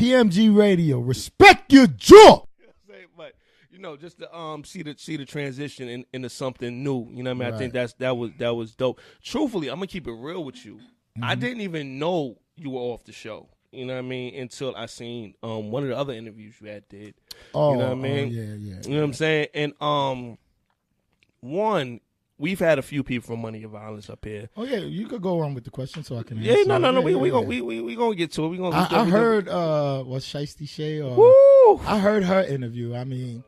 PMG Radio. Respect your jaw. But just to see the transition into something new. You know what I mean? Right. I think that was dope. Truthfully, I'm gonna keep it real with you. Mm-hmm. I didn't even know you were off the show. You know what I mean? Until I seen one of the other interviews you did. Oh, you know what I mean? Yeah. You know what I'm saying? And one, we've had a few people from Money and Violence up here. Oh yeah, you could go on with the question so I can answer. Yeah, no. We gonna get to it. I heard what's Shiesty Shay or Woo! I heard her interview. I mean,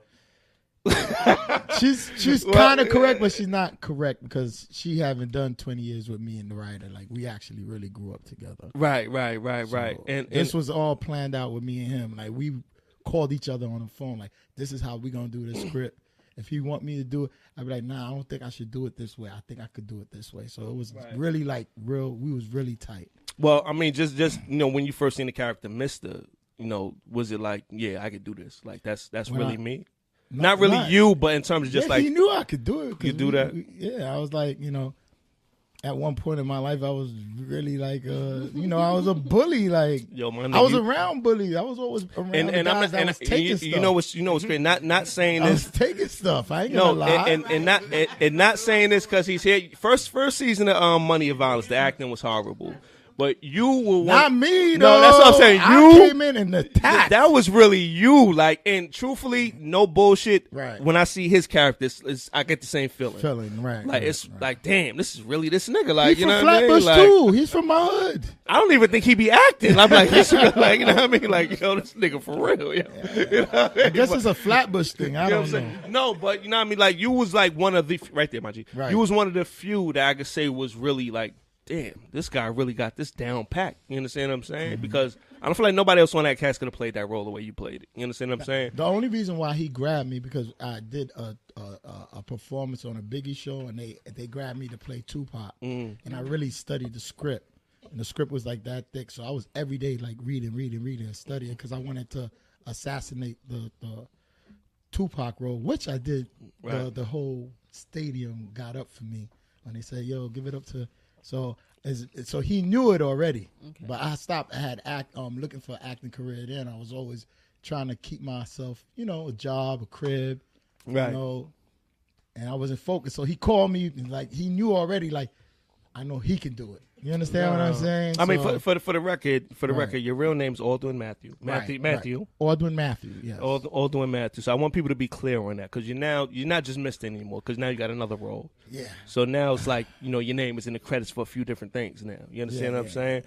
she's kind of correct, but she's not correct because she haven't done 20 years with me and the writer. Like we actually really grew up together. Right. So and this was all planned out with me and him. Like we called each other on the phone. Like this is how we gonna do this script. If he want me to do it, I'd be like, nah, I don't think I should do it this way. I think I could do it this way. So it was really like real. We was really tight. Well, I mean, just when you first seen the character, Mr., was it like, yeah, I could do this? Like that's really me. Not really you, but in terms of just like he knew I could do it. You do that? Yeah, I was like, at one point in my life, I was really like, I was a bully. Like, yo, I was around bullies. I was always around guys that was taking stuff. You know what's great? Not saying this. I was taking stuff. I ain't gonna lie. And not saying this because he's here. First season of Money and Violence, the acting was horrible. But you were not me, though. No, that's what I'm saying. I came in and attacked. That was really you. Like, and truthfully, no bullshit. Right. When I see his characters, I get the same feeling. Right. Like like, damn, this is really this nigga. Like, he's from Flatbush too. He's from my hood. I don't even think he be acting. I'm like, this really, like, you know what I mean? Like, this nigga for real. Yo. Yeah. I guess it's a Flatbush thing. I don't know. No, but you know what I mean? Like, you was like one of the right there, my G. Right. You was one of the few that I could say was really like, damn, this guy really got this down packed. You understand what I'm saying? Mm-hmm. Because I don't feel like nobody else on that cast could have played that role the way you played it. You understand what I'm saying? The only reason why he grabbed me because I did a performance on a Biggie show, and they grabbed me to play Tupac, and I really studied the script, and the script was like that thick, so I was every day like reading and studying because I wanted to assassinate the Tupac role, which I did. Right. The whole stadium got up for me when they said, "Yo, give it up to." So he knew it already, but I stopped. I had looking for an acting career then. I was always trying to keep myself, a job, a crib, right. And I wasn't focused. So he called me, and like he knew already. Like I know he can do it. You understand what I'm saying? I mean, for the record, your real name's Aldwin Matthew. Matthew. Aldwin Matthew. Yes. Aldwin Matthew. So I want people to be clear on that because you're not just Mr. anymore because now you got another role. Yeah. So now it's like your name is in the credits for a few different things now. You understand what I'm saying?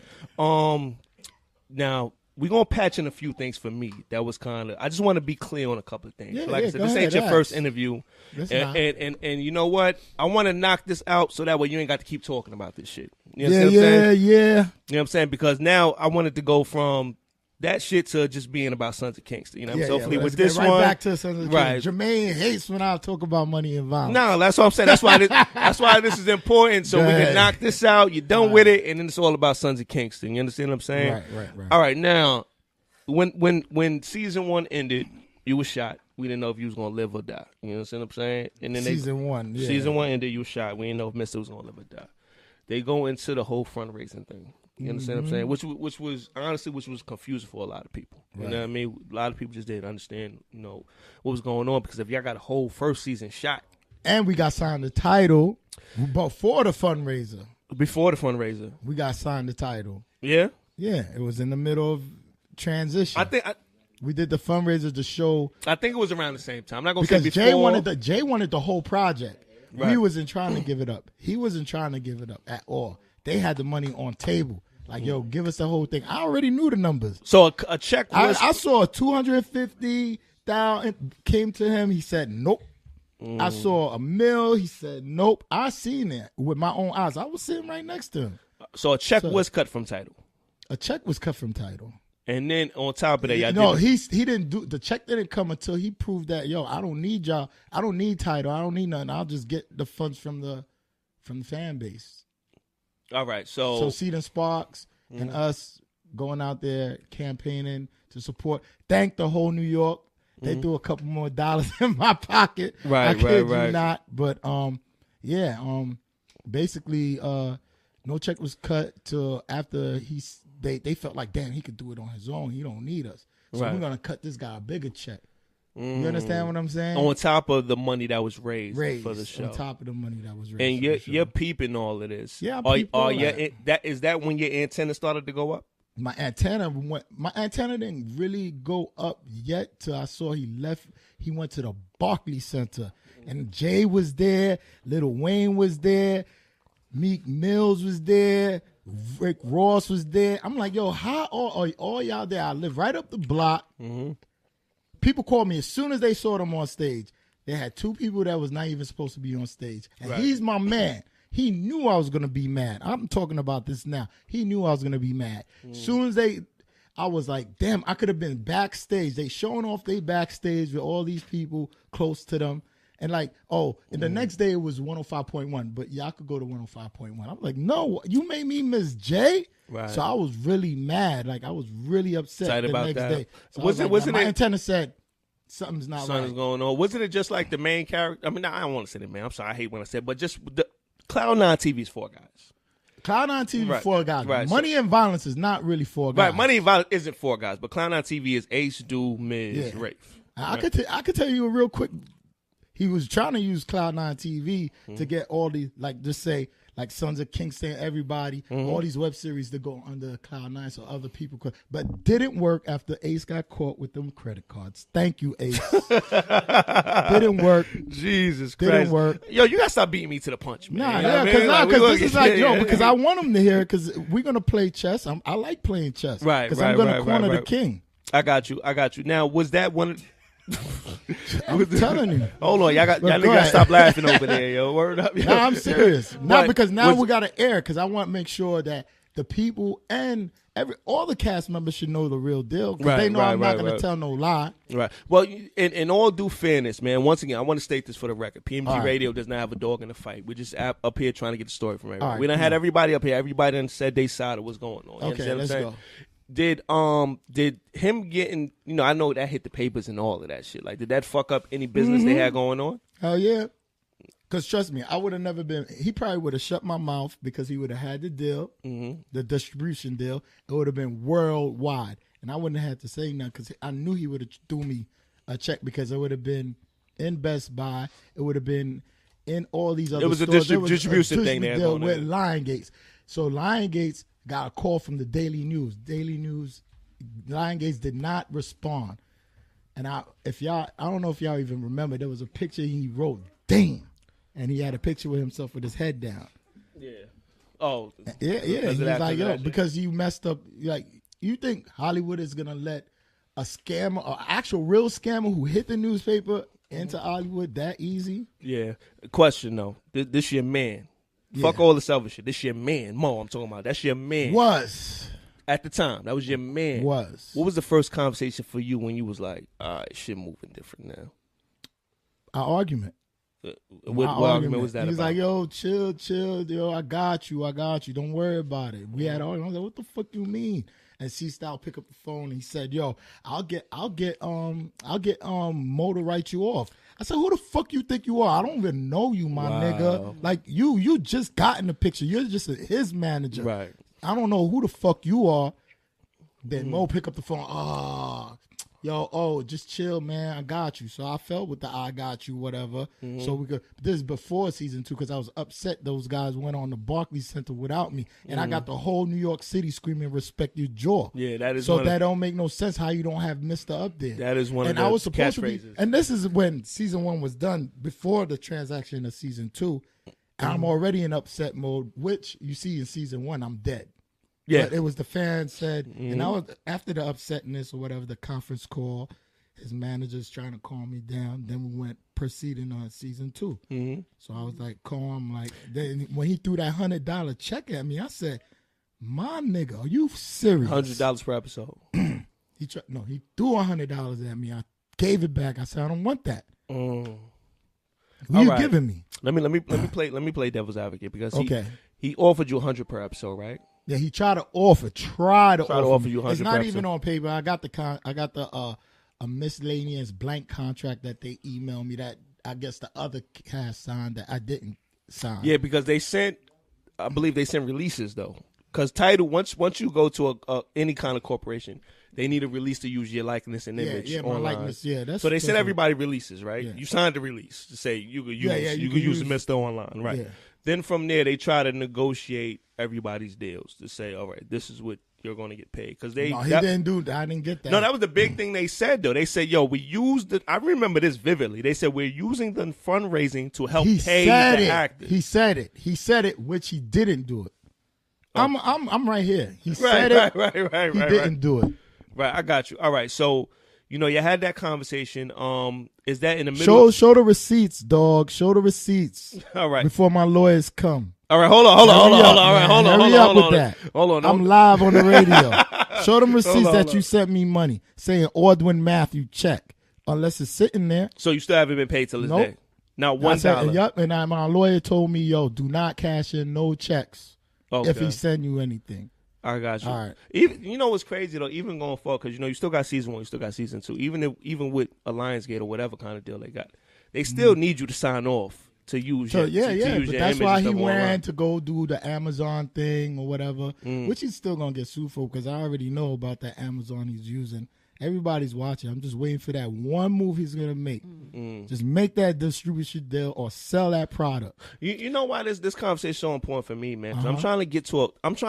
Now we're gonna patch in a few things for me. That was kind of. I just want to be clear on a couple of things. Like I said, this ain't your first interview, and you know what? I want to knock this out so that way you ain't got to keep talking about this shit. You know what I'm saying? Yeah. You know what I'm saying? Because now I wanted to go from that shit to just being about Sons of Kingston. You know what I'm saying? Hopefully with this one, back to Sons of Kingston. Jermaine hates when I talk about Money and Violence. No, that's what I'm saying. That's why this is important. So we can knock this out. You're done with it, and then it's all about Sons of Kingston. You understand what I'm saying? Right. All right, now when season 1 ended, you were shot. We didn't know if you was gonna live or die. You understand what I'm saying? And then season 1 ended, you were shot. We didn't know if Mr. was gonna live or die. They go into the whole fundraising thing. You understand what I'm saying? Which was honestly confusing for a lot of people. You know what I mean? A lot of people just didn't understand, what was going on because if y'all got a whole first season shot, and we got signed the title before the fundraiser. We got signed the title. Yeah, it was in the middle of transition. We did the fundraiser to show. I think it was around the same time. I'm not gonna say before. Jay wanted the whole project. Right. We wasn't trying to give it up. He wasn't trying to give it up at all. They had the money on table. Like, yo, give us the whole thing. I already knew the numbers. So a check was... I saw $250,000 came to him. He said, nope. I saw $1 million. He said, nope. I seen it with my own eyes. I was sitting right next to him. So a check was cut from title. A check was cut from title. And then on top of that, y'all he didn't do the check didn't come until he proved that I don't need y'all, I don't need title, I don't need nothing. I'll just get the funds from the fan base. All right, so Seed and Sparks and us going out there campaigning to support. Thank the whole New York. They threw a couple more dollars in my pocket. Right, I kid right. you not. But basically, no check was cut till after they felt like, damn, he could do it on his own. He don't need us. So we're gonna cut this guy a bigger check. You understand what I'm saying? On top of the money that was raised for the show. On top of the money that was raised. And you're peeping all of this. Yeah, I'm peeping all that. Is that when your antenna started to go up? My antenna didn't really go up yet till I saw he left. He went to the Barclays Center, and Jay was there, Lil Wayne was there, Meek Mills was there, Rick Ross was there. I'm like, yo, how are all y'all there? I live right up the block. Mm-hmm. People called me as soon as they saw them on stage. They had two people that was not even supposed to be on stage, and he's my man. He knew I was going to be mad. I'm talking about this now. He knew I was going to be mad. Soon as I was like, damn, I could have been backstage. They showing off they backstage with all these people close to them. And like, and the next day it was 105.1, but y'all could go to 105.1. I'm like, no, you made me miss Jay? Right. So I was really mad. Like, I was really upset the next day. So my antenna said, something's not right. Something's going on. Wasn't it just like the main character? I mean, I don't want to say it, man. I'm sorry. I hate when I say it, but just the Cloud9 TV is 4 guys. Cloud9 TV is 4 guys. Right. Money and Violence is not really 4 guys. Right. Money and Violence isn't 4 guys, but Cloud9 TV is Ace, Do, Miz, Rafe. I could tell you a real quick. He was trying to use Cloud9 TV to get all these, like, just say, like Sons of Kingston, everybody, all these web series to go under Cloud9 so other people could. But didn't work after Ace got caught with them credit cards. Thank you, Ace. Didn't work. Jesus Christ. Didn't work. Yo, you got to stop beating me to the punch, man. Because this is like, because I want him to hear it because we're going to play chess. I like playing chess. Right, because I'm going to corner the king. I got you. Now, was that one I'm telling you. Hold on, y'all gotta stop laughing over there, yo. Word up, yo. No, I'm serious. Not because now we gotta air because I want to make sure that the people and all the cast members should know the real deal because they know I'm not gonna tell no lie. Right. Well, in all due fairness, man. Once again, I want to state this for the record: PMG Radio does not have a dog in the fight. We're just up here trying to get the story from everybody. We done had everybody up here. Everybody done said they side of what's going on. Okay, let's go. Did him getting, I know that hit the papers and all of that shit. Like, did that fuck up any business they had going on? Hell yeah. Because trust me, I would have never been, he probably would have shut my mouth because he would have had the deal, the distribution deal. It would have been worldwide. And I wouldn't have had to say nothing because I knew he would have threw me a check because it would have been in Best Buy. It would have been in all these other stores. It was a distribution thing there deal with Lionsgate. So Lionsgate got a call from the Daily News. Lionsgate did not respond. And I don't know if y'all even remember, there was a picture he wrote, damn. And he had a picture with himself with his head down. Yeah. Oh. Yeah. He's like, yo, because you messed up. Like, you think Hollywood is going to let a scammer, an actual real scammer who hit the newspaper into Hollywood that easy? Yeah. Question, though. This your man. Yeah. Fuck all the selfish shit. This your man. Mo, I'm talking about. That's your man. Was. At the time. That was your man. Was. What was the first conversation for you when you was like, all right, shit moving different now? Our argument. What argument was that He was about? like, yo, chill, yo, I got you. Don't worry about it. We had argument. I was like, what the fuck you mean? And C-Style pick up the phone and he said, yo, I'll get Mo to write you off. I said, who the fuck you think you are? I don't even know you, my nigga. Like, you just got in the picture. You're just his manager. Right. I don't know who the fuck you are. Then Mo pick up the phone. Just chill, man. I got you. So I felt with the I got you, whatever. So we could. This is before season 2 because I was upset those guys went on the Barclays Center without me, and I got the whole New York City screaming "Respect your jaw." Yeah, that is. So that don't make no sense. How you don't have Mister up there? That is one and of the I was supposed catchphrases. to be. And this is when season 1 was done before the transaction of season 2. I'm already in upset mode, which you see in season 1. I'm dead. Yeah, but it was the fans said, and I was after the upsetness or whatever, the conference call, his manager's trying to calm me down. Then we went proceeding on season 2. So I was like calm, like then when he threw that $100 check at me, I said, "My nigga, are you serious?" $100 per episode. He threw $100 at me. I gave it back. I said, "I don't want that." What are you giving me? Let me play devil's advocate because he offered you $100 per episode, right? Yeah, he tried to offer you $100. It's not even on paper. I got the a miscellaneous blank contract that they emailed me that I guess the other cast signed that I didn't sign. Yeah, because I believe they sent releases though. Because Tidal, once you go to any kind of corporation, they need a release to use your likeness and image. Yeah, my online. likeness. Yeah, that's so they said everybody releases, right? Yeah. You signed the release to say you could use you could could use use Mr. Online, right? Yeah. Then from there, they try to negotiate everybody's deals to say, all right, this is what you're going to get paid. Because he didn't do that. I didn't get that. No, that was the big thing they said, though. They said, yo, we used it. I remember this vividly. They said, we're using the fundraising to help pay the actors. He said it, which he didn't do it. Oh. I'm right here. He said Right. He didn't do it. Right, I got you. All right, so, you had that conversation. Is that in the middle? Show the receipts, dog. Show the receipts. All right. Before my lawyers come. All right, hold on. All right, hold on. Hold on. I'm live on the radio. Show them receipts that you sent me money, saying Ordwin Matthew check, unless it's sitting there. So you still haven't been paid till this day? Not $1. Yup, and my lawyer told me, yo, do not cash in no checks if he send you anything. I got you. All right. Even what's crazy though, even going forward, because you still got season 1, you still got season 2. Even with a Lionsgate or whatever kind of deal they got, they still need you to sign off to use your but that's why he ran to go do the Amazon thing or whatever, which he's still gonna get sued for because I already know about that Amazon he's using. Everybody's watching. I'm just waiting for that one move he's gonna make. Just make that distribution deal or sell that product. You know why this conversation is so important for me, man? 'Cause I'm trying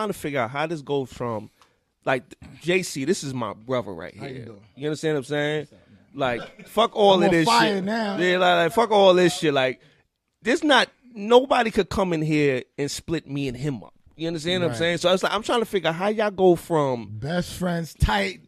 to figure out how this goes from, like, JC. This is my brother right here. You understand what I'm saying? Like, fuck all of this shit. Now. Yeah, like fuck all this shit. Like, nobody could come in here and split me and him up. You understand what I'm saying? So it's like I'm trying to figure out how y'all go from best friends, tight.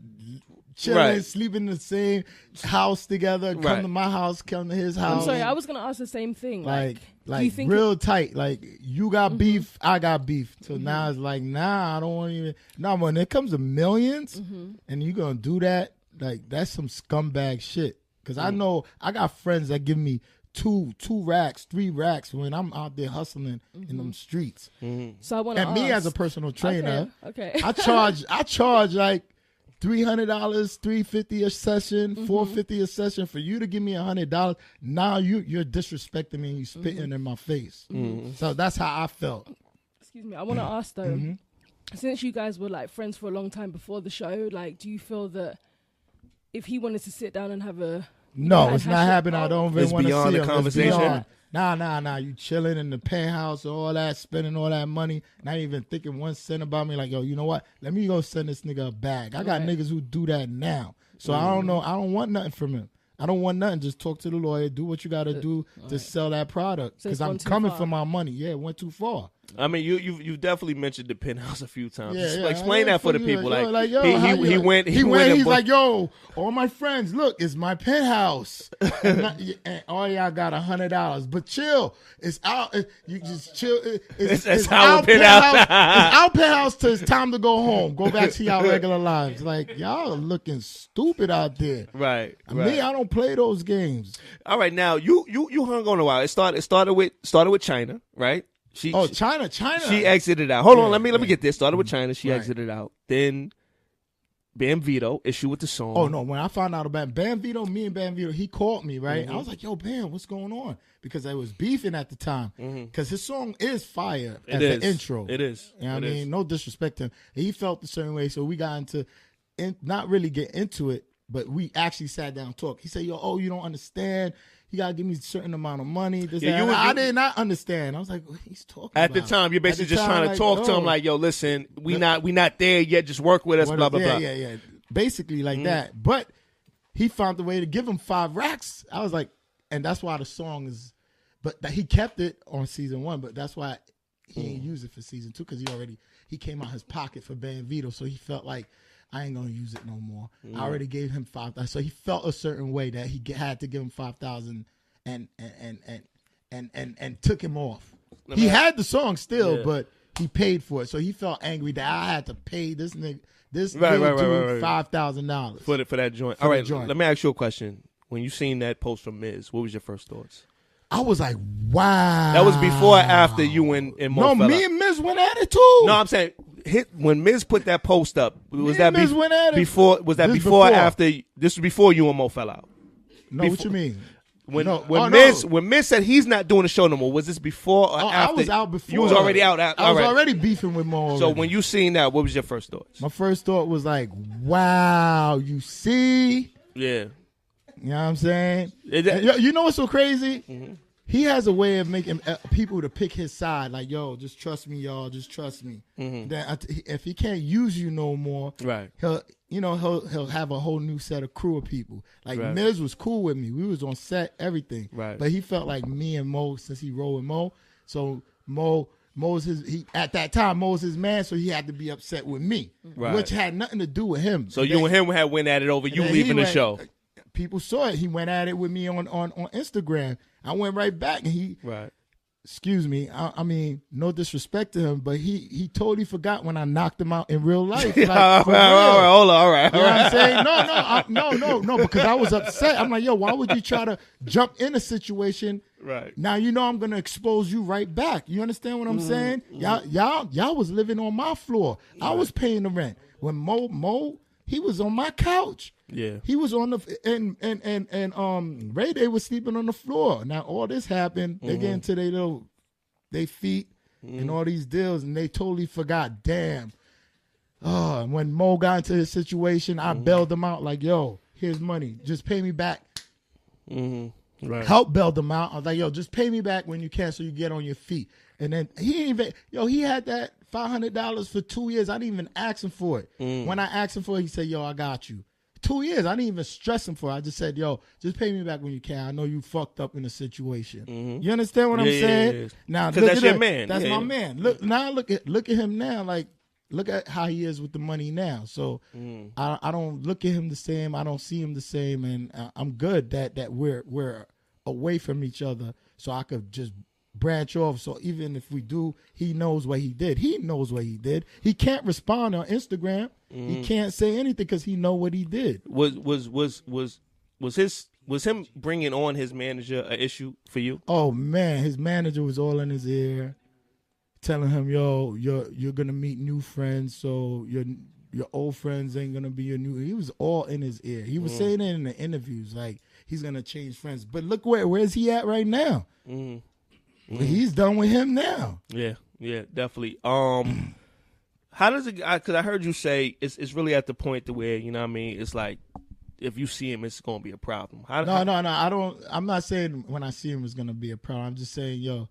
Chilling, sleeping in the same house together. Come to my house, come to his house. I'm sorry, I was gonna ask the same thing. Like do you think real tight. Like you got beef, I got beef. So now it's like, nah, I don't want to even. Nah, when it comes to millions, and you gonna do that, like that's some scumbag shit. Because I know I got friends that give me two racks, 3 racks when I'm out there hustling in them streets. So I want to ask. Me as a personal trainer, okay. I charge like $300, $350 a session, $450 a session for you to give me $100. Now you're disrespecting me and you spitting in my face. So that's how I felt. Excuse me. I want to ask though, since you guys were like friends for a long time before the show, like, do you feel that if he wanted to sit down and have a it's not happening. I don't even want to see beyond the him. conversation. Nah. You chilling in the penthouse, all that, spending all that money, not even thinking 1 cent about me. Like, yo, you know what? Let me go send this nigga a bag. I got niggas who do that now. So I don't know. I don't want nothing from him. I don't want nothing. Just talk to the lawyer. Do what you got to do to sell that product. Because I'm coming for my money. Yeah, it went too far. I mean, you definitely mentioned the penthouse a few times. Yeah, explain that for the people. He went. He's like, yo, all my friends, look, it's my penthouse, and all y'all got $100. But chill, it's out. You just chill. It's our penthouse. It's our penthouse till it's time to go home. Go back to y'all regular lives. Like y'all are looking stupid out there. Right. Me, I don't play those games. All right, now you hung on a while. It started with China, right? China. She exited out. Hold on, let me get this. Started with China. She exited out. Then Bam Vito, issue with the song. Oh no! When I found out about Bam Vito, he called me, right? I was like, "Yo, Bam, what's going on?" Because I was beefing at the time. Because his song is fire as the intro. It is. You know what I mean? No disrespect to him. He felt a certain way, so we got into not really get into it, but we actually sat down and talked. He said, "Yo, you don't understand. You gotta give me a certain amount of money." I did not understand. I was like, what he's talking at about? the time, you're basically just trying to talk to him like, yo, listen, we not there yet. Just work with us, blah, blah, blah. Yeah. Basically like that. But he found the way to give him 5 racks. I was like, and that's why the song is, but he kept it on season 1, but that's why he didn't use it for season 2 because he came out his pocket for Bam Vito, so he felt like, I ain't gonna use it no more. I already gave him 5,000, so he felt a certain way that he had to give him 5,000, and took him off. He had the song still, but he paid for it, so he felt angry that I had to pay this nigga $5,000 for that joint. All right, let me ask you a question. When you seen that post from Miz, what was your first thoughts? I was like, wow. That was before or after you and Mo fell me out? and Miz went at it too. No, I'm saying when Miz put that post up, was that Miz went at it. before? Was that before or after? This was before you and Mo fell out. No, what you mean? When No. when Oh, Miz no. when Miz said he's not doing the show no more, was this before or after? I was out before. You was already out. I was already beefing with Mo. So already. when you seen that, what was your first thoughts? My first thought was like, wow, you see? Yeah. You know what I'm saying? It- You know what's so crazy? Mm-hmm. He has a way of making people to pick his side. Like, yo, just trust me, y'all. Just trust me. Mm-hmm. Then if he can't use you no more, Right. he'll have a whole new set of crew of people. Like Right. Miz was cool with me. We was on set, everything. Right. But he felt like me and Mo, since he rolled with Mo. So Mo's at that time Mo's his man, so he had to be upset with me, Right. which had nothing to do with him. So you and him had went at it over you then leaving he the show. People saw it. He went at it with me on Instagram. I went right back, and he, Right. excuse me, I mean, no disrespect to him, but he totally forgot when I knocked him out in real life. Like, all for right, real. hold on, all right. You know what I'm saying? No, because I was upset. I'm like, yo, why would you try to jump in a situation? Right. Now you know I'm gonna expose you right back. You understand what I'm saying? Y'all was living on my floor. I was paying the rent. When Mo, he was on my couch. Yeah. He was on the and Ray Day was sleeping on the floor. Now all this happened. They get into they feet and all these deals, and they totally forgot. Damn. Oh, and when Mo got into his situation, I bailed him out like, yo, here's money. Just pay me back. Right. Help bailed him out. I was like, yo, just pay me back when you can so you get on your feet. And then he had that $500 for 2 years. I didn't even ask him for it. When I asked him for it, he said, yo, I got you. 2 years. I didn't even stress him for it. I just said, yo, just pay me back when you can. I know you fucked up in a situation. You understand what I'm saying? Yeah. Now, Because that's your man. That's Yeah. my man. Look at him now. Like, look at how he is with the money now. So I don't look at him the same. I don't see him the same, and I'm good that we're away from each other, so I could just branch off. So even if we do, he knows what he did. He knows what he did. He can't respond on Instagram. He can't say anything because he know what he did. Was him bringing on his manager an issue for you? Oh man, his manager was all in his ear, telling him, "Yo, you're gonna meet new friends, so your old friends ain't gonna be your new." He was all in his ear. He was saying it in the interviews, like he's gonna change friends. But look where's he at right now? He's done with him now. Yeah, definitely. How does it? Because I heard you say it's really at the point to where, you know what I mean. It's like if you see him, it's gonna be a problem. No. I don't. I'm not saying when I see him it's gonna be a problem. I'm just saying, yo,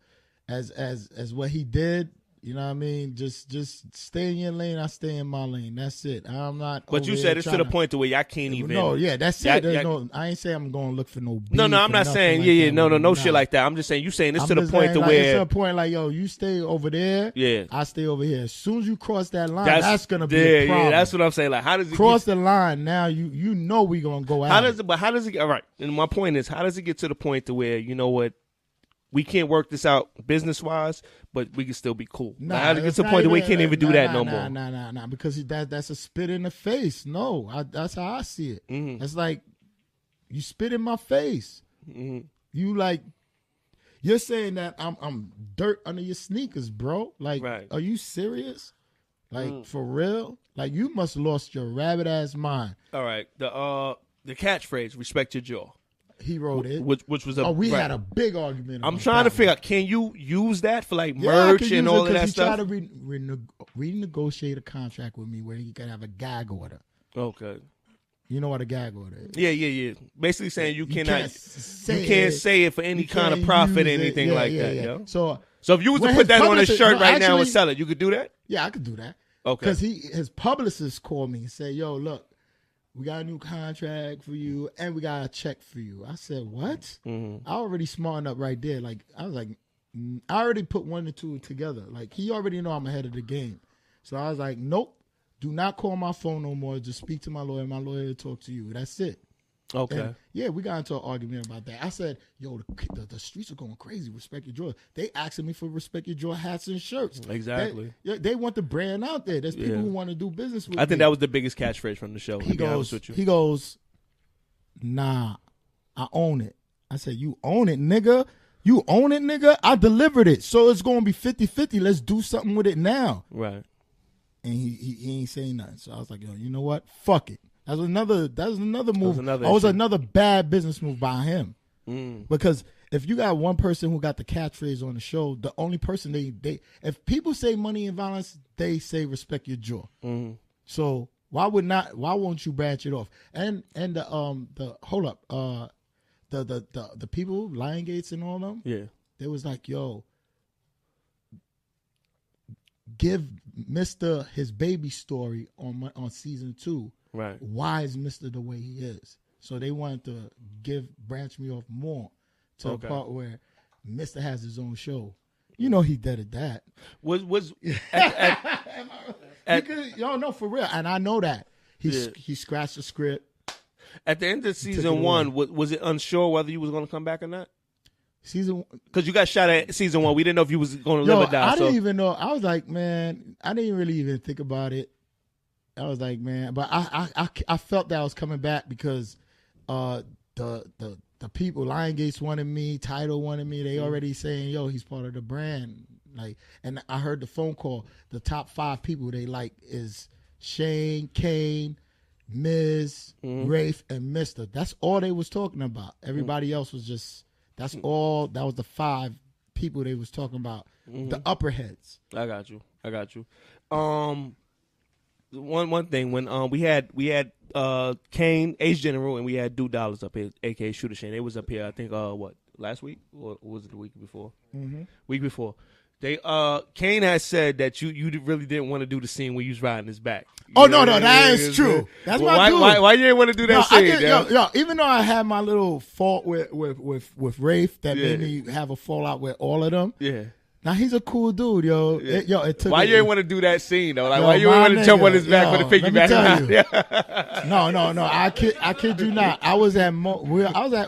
as what he did. You know what I mean? Just stay in your lane. I stay in my lane. That's it. I'm not. But you said it's to the point to where y'all can't even. No, yeah, that's it. I ain't saying I'm going to look for no beef. No, I'm not saying no shit like that. I'm just saying you saying it's to the point to where it's to the point like, yo, you stay over there. Yeah, I stay over here. As soon as you cross that line, that's gonna be a problem. Yeah, that's what I'm saying. Like, how does it cross the line? Now you know we gonna go out. How does it? All right. And my point is, how does it get to the point to where, you know what? We can't work this out business-wise, but we can still be cool. How does it get to the point that we can't even do that no more? Nah, because that's a spit in the face. No, that's how I see it. It's like, you spit in my face. You like, you're saying that I'm dirt under your sneakers, bro. Like, Are you serious? Like, for real? Like, you must have lost your rabbit-ass mind. All right. The catchphrase, respect your jaw. He wrote it. Which was a... we had a big argument. I'm trying to figure out, can you use that for like merch and all of that stuff? He tried to renegotiate a contract with me where he could have a gag order. Okay. You know what a gag order is? Yeah. Basically saying you can't say it for any kind of profit or anything like that. Yeah. So if you was to put that on a shirt now and sell it, you could do that? Yeah, I could do that. Okay. Because his publicist called me and said, yo, look, we got a new contract for you, and we got a check for you. I said, what? I already smartened up right there. Like, I was like, I already put one and two together. Like, he already know I'm ahead of the game. So I was like, nope, do not call my phone no more. Just speak to my lawyer. My lawyer will talk to you. That's it. Okay. And yeah, we got into an argument about that. I said, yo, the streets are going crazy. Respect your jaw. They asking me for respect your jaw hats and shirts. Exactly. They want the brand out there. There's people who want to do business with me. I think that was the biggest catchphrase from the show. He goes, nah, I own it. I said, you own it, nigga. You own it, nigga. I delivered it. So it's going to be 50-50. Let's do something with it now. Right. And he ain't saying nothing. So I was like, yo, you know what? Fuck it. That was another move. That was another bad business move by him. Because if you got one person who got the catchphrase on the show, the only person they if people say money and violence, they say respect your jaw. So why won't you branch it off? And the hold up, the people, Lion Gates and all them, they was like, yo, give Mr. his baby story on season 2. Right. Why is Mr. the way he is? So they wanted to branch me off more to a part where Mr. has his own show. You know he did that. Was because y'all know for real, and I know that he scratched the script. At the end of season 1, was it unsure whether you was going to come back or not? Because you got shot at season 1, we didn't know if you was going to live or die. I didn't even know. I was like, man, I didn't really even think about it. I was like, man, but I felt that I was coming back because the people, Lion Gates wanted me, Tidal wanted me. They already saying, yo, he's part of the brand. Like, and I heard the phone call. The top 5 people they like is Shane, Kane, Miz, Rafe, and Mr. That's all they was talking about. Everybody else was just, that's all. That was the 5 people they was talking about. The upper heads. I got you. One thing when we had Kane, Ace General, and we had Do Dollars up here, aka Shooter Shane. They was up here, I think, last week or was it the week before? Week before. They Kane had said that you really didn't want to do the scene where you was riding his back. No, that is true. That's my dude. Why you didn't want to do that scene? Yo, even though I had my little fault with Rafe that made me have a fallout with all of them. Yeah. Now he's a cool dude, yo. Yeah. It took why you didn't want to do that scene though? Like, why you didn't want to jump on his back for the piggyback? No. I kid you not. I was at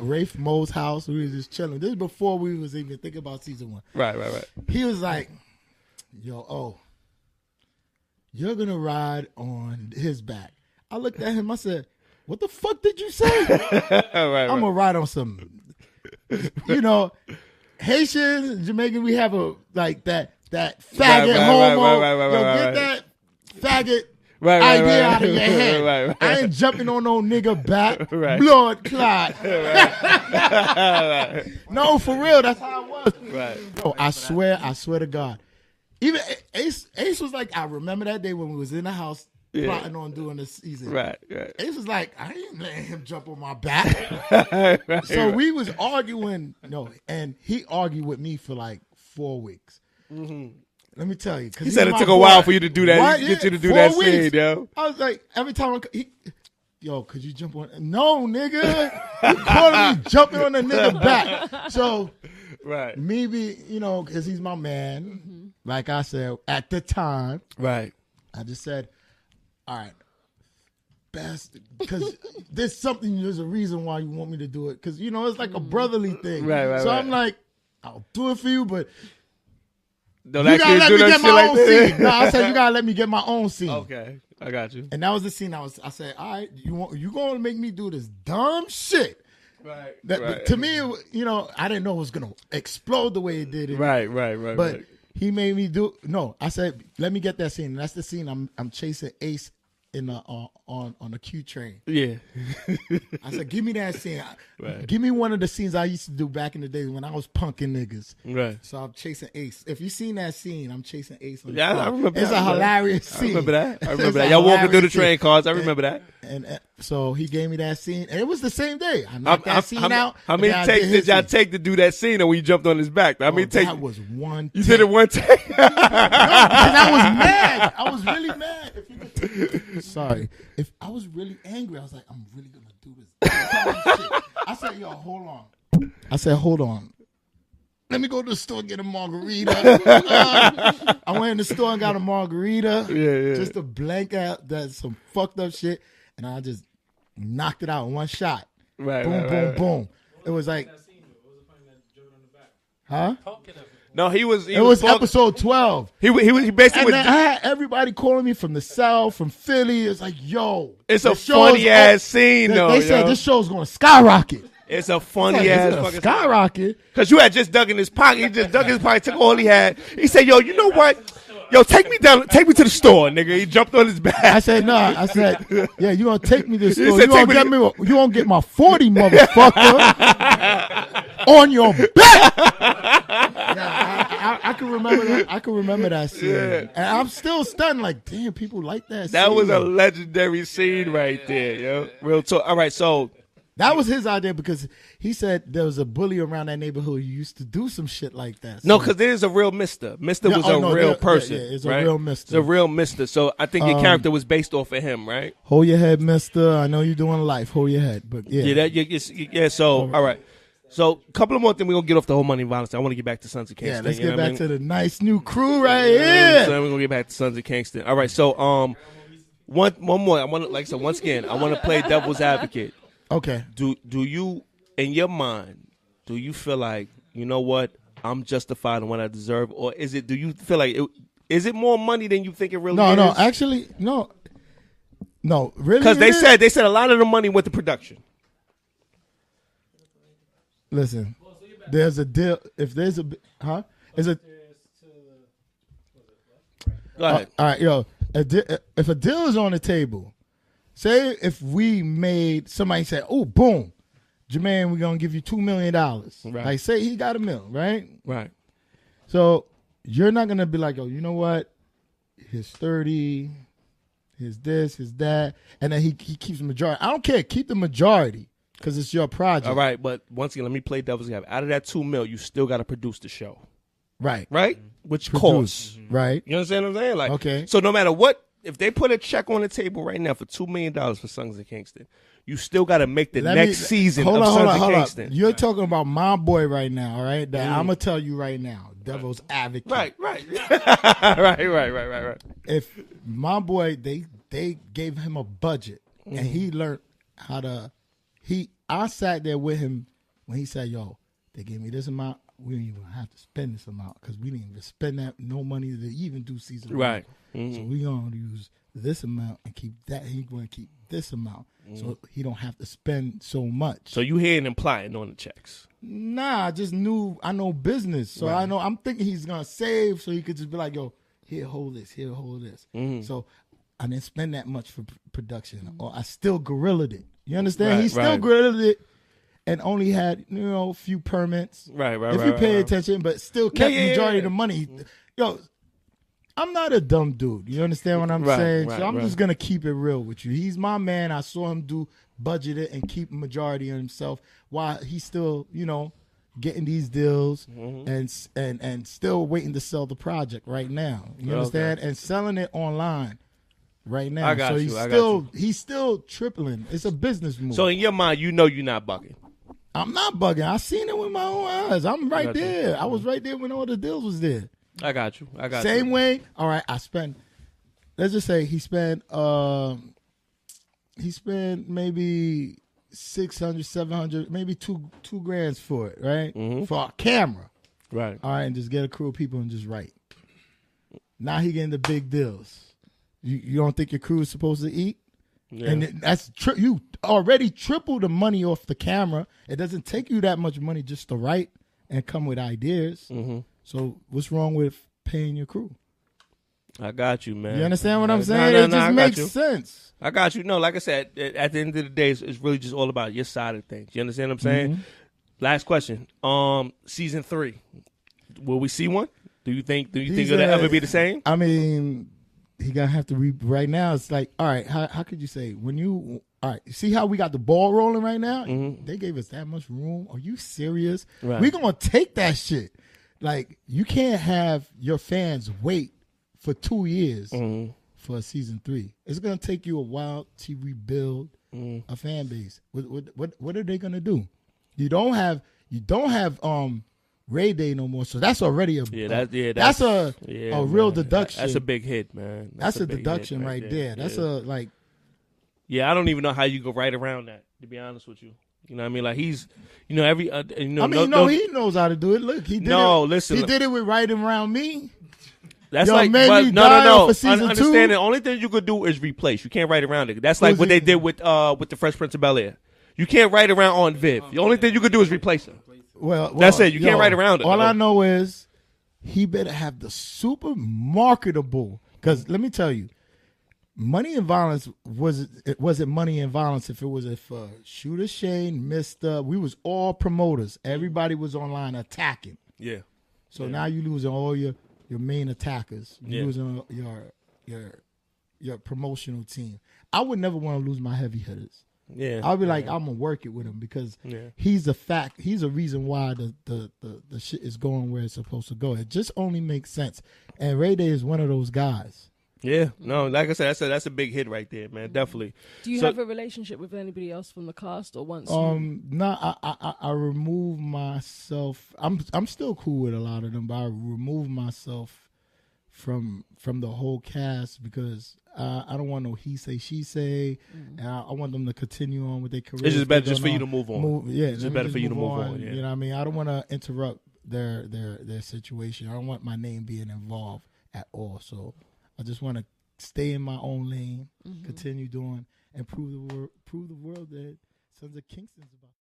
Rafe Mo's house. We was just chilling. This is before we was even thinking about season 1. Right. He was like, yo, you're gonna ride on his back. I looked at him. I said, what the fuck did you say? I'm gonna ride on some, Haitian, Jamaican, we have that faggot homo. Get that faggot idea out of your head. I ain't jumping on no nigga back. Blood clot. No, for real, that's how it was. Oh, I swear to God. Even Ace was like, I remember that day when we was in the house plotting on doing this season. Right. Ace was like, I ain't letting him jump on my back. So we was arguing, and he argued with me for like 4 weeks. Let me tell you. He said it took a while for you to do that. Get you to do that scene, yo. I was like, every time could you jump on? No, nigga. He calling me jumping on the nigga back. So, maybe, because he's my man, like I said, at the time. Right. I just said, all right, best, because there's a reason why you want me to do it. Because, it's like a brotherly thing. Right. So I'm like, I'll do it for you, but don't you gotta let me get my own scene. No, I said, you gotta let me get my own scene. Okay, I got you. And that was the scene I said, all right, you gonna make me do this dumb shit. Right. But to me, I didn't know it was gonna explode the way it did. Right. But he made me do. No, I said, let me get that scene. And that's the scene I'm chasing Ace in the on the Q train. Yeah. I said, give me that scene. Give me one of the scenes I used to do back in the day when I was punking niggas. Right. So I'm chasing Ace. If you seen that scene, I'm chasing Ace. On I remember. It's a hilarious scene. I remember that. Y'all walking through the train cars. I remember that. And so he gave me that scene, and it was the same day. I knocked that scene out. How many takes did y'all take to do that scene? Or when you jumped on his back? How many takes? That was one. You did it one take. No, because I was mad. I was really mad. Sorry. If I was really angry, I was like, I'm really gonna do this. I said, yo, hold on. I said, hold on. Let me go to the store and get a margarita. I went in the store and got a margarita. Yeah. Just to blank out some fucked up shit. And I just knocked it out in one shot. Right. Boom. It was like, huh? No, it was episode 12. He basically and I had everybody calling me from the South, from Philly. It's like, yo, it's a funny ass scene though. They said this show's gonna skyrocket. It's a funny ass fucking skyrocket. Because you had just dug in his pocket. He just dug in his pocket, took all he had. He said, yo, you know what? Yo, take me to the store, nigga. He jumped on his back. I said, no. I said, yeah, you gonna take me to the store. You gonna get my 40, motherfucker. on your back. I can remember that. I can remember that scene, and I'm still stunned. Like, damn, people like that. That scene. was a legendary scene right there, yo. Real talk. All right, so that was his idea because he said there was a bully around that neighborhood who used to do some shit like that. So. No, because there's a real Mister. Mister was a real person. Yeah, it's right? a real Mister. It's a real Mister. So I think your character was based off of him, right? Hold your head, Mister. I know you're doing life. Hold your head, but yeah. So all right. So a couple of more things. We're gonna get off the whole money and violence. I want to get back to Sons of Kingston. Yeah, let's get back to the nice new crew right here. So we're gonna get back to Sons of Kingston. All right. So one more. I want to, like I said, once again, I want to play devil's advocate. Okay. Do you, in your mind, do you feel like, you know what, I'm justified in what I deserve, or is it? Do you feel like is it more money than you think it really is? No, actually, no, really. Because they said a lot of the money went to production. Listen, there's a deal. If there's a is it? Go ahead. All right, yo. If a deal is on the table, say if we made somebody say, "Oh, boom, Jermaine, we're gonna give you $2 million." Right. Like, say he got $1 million, right? Right. So you're not gonna be like, "Oh, you know what? Here's 30, here's this, here's that," and then he keeps the majority. I don't care. Keep the majority because it's your project. All right, but once again, let me play devil's advocate. Out of that $2 million, you still got to produce the show. Right. Right. Which Produce. costs. Right. You understand what I'm saying? Like, okay. So no matter what, if they put a check on the table right now for $2 million for Sons of Kingston, you still got to make the next season of Sons of Kingston. You're talking about my boy right now, all right? That I'm gonna tell you right now, devil's advocate. Right. right. If my boy, they gave him a budget and he learned how to. I sat there with him when he said, "Yo, they gave me this amount. We didn't even have to spend this amount because we didn't even spend that no money to even do season one. Right. So we gonna use this amount and keep that. He's going to keep this amount, so he don't have to spend so much." So you hearing and plotting on the checks? Nah, I know business, so I know. I'm thinking he's gonna save, so he could just be like, "Yo, here, hold this. Here, hold this." So I didn't spend that much for production, or I still gorilla'd it. You understand? He still gorilla'd it. And only had, a few permits. Right. If you pay attention, but still kept the majority of the money. Yo, I'm not a dumb dude. You understand what I'm saying? So I'm just going to keep it real with you. He's my man. I saw him budget it and keep majority of himself while he's still, getting these deals and still waiting to sell the project right now. You understand? And selling it online. Right now. I got he's still tripling. It's a business move. So in your mind, you're not bugging. I'm not bugging. I seen it with my own eyes. I'm right there. I was right there when all the deals was there. I got you. Same way. All right. Let's just say he spent maybe 600, 700, maybe two grand for it, right? For a camera. Right. All right. And just get a crew of people and just write. Now he getting the big deals. You don't think your crew is supposed to eat? Yeah. And that's you already triple the money off the camera. It doesn't take you that much money just to write and come with ideas. So what's wrong with paying your crew? I got you, man. You understand what I'm saying? It just makes sense. I got you. No, like I said, at the end of the day, it's really just all about your side of things. You understand what I'm saying? Last question. Season 3, will we see one? Do you think it'll ever be the same? I mean, he gonna have to right now. It's like, all right, how could you say all right, see how we got the ball rolling right now? They gave us that much room. Are you serious? Right. We're gonna take that shit. Like, you can't have your fans wait for 2 years for a season 3. It's gonna take you a while to rebuild a fan base. What are they gonna do? You don't have Ray Day no more, so that's already a real deduction. That's a big hit, man. That's a deduction right there. That's a like. Yeah, I don't even know how you go right around that. To be honest with you, you know what I mean? Like, he's, every. he knows how to do it. Look, he did. Listen, he did it with Right Around Me. That's no. Understand? The only thing you could do is replace. You can't write around it. That's like what they did with the Fresh Prince of Bel-Air. You can't write around on Viv. The only thing you could do is replace her. Well, that's it. You can't write around it. All I know is he better have the super marketable. Because let me tell you, Money and Violence wasn't Money and Violence if Shooter Shane, Mr. We was all promoters. Everybody was online attacking. Yeah. So now you losing all your main attackers. You losing your promotional team. I would never want to lose my heavy hitters. Yeah. I'll be like, I'm gonna work it with him because he's a fact. He's a reason why the shit is going where it's supposed to go. It just only makes sense. And Ray Day is one of those guys. Yeah, no, like I said, that's a big hit right there, man. Definitely. Do you have a relationship with anybody else from the cast, or once? No, I remove myself. I'm still cool with a lot of them, but I remove myself from the whole cast because I don't want no he say she say, and I want them to continue on with their career. It's just better just for you to move on. It's just better for you to move on. Yeah. You know what I mean? I don't want to interrupt their situation. I don't want my name being involved at all. So I just want to stay in my own lane, continue doing, and prove the world that Sons of Kingston's about.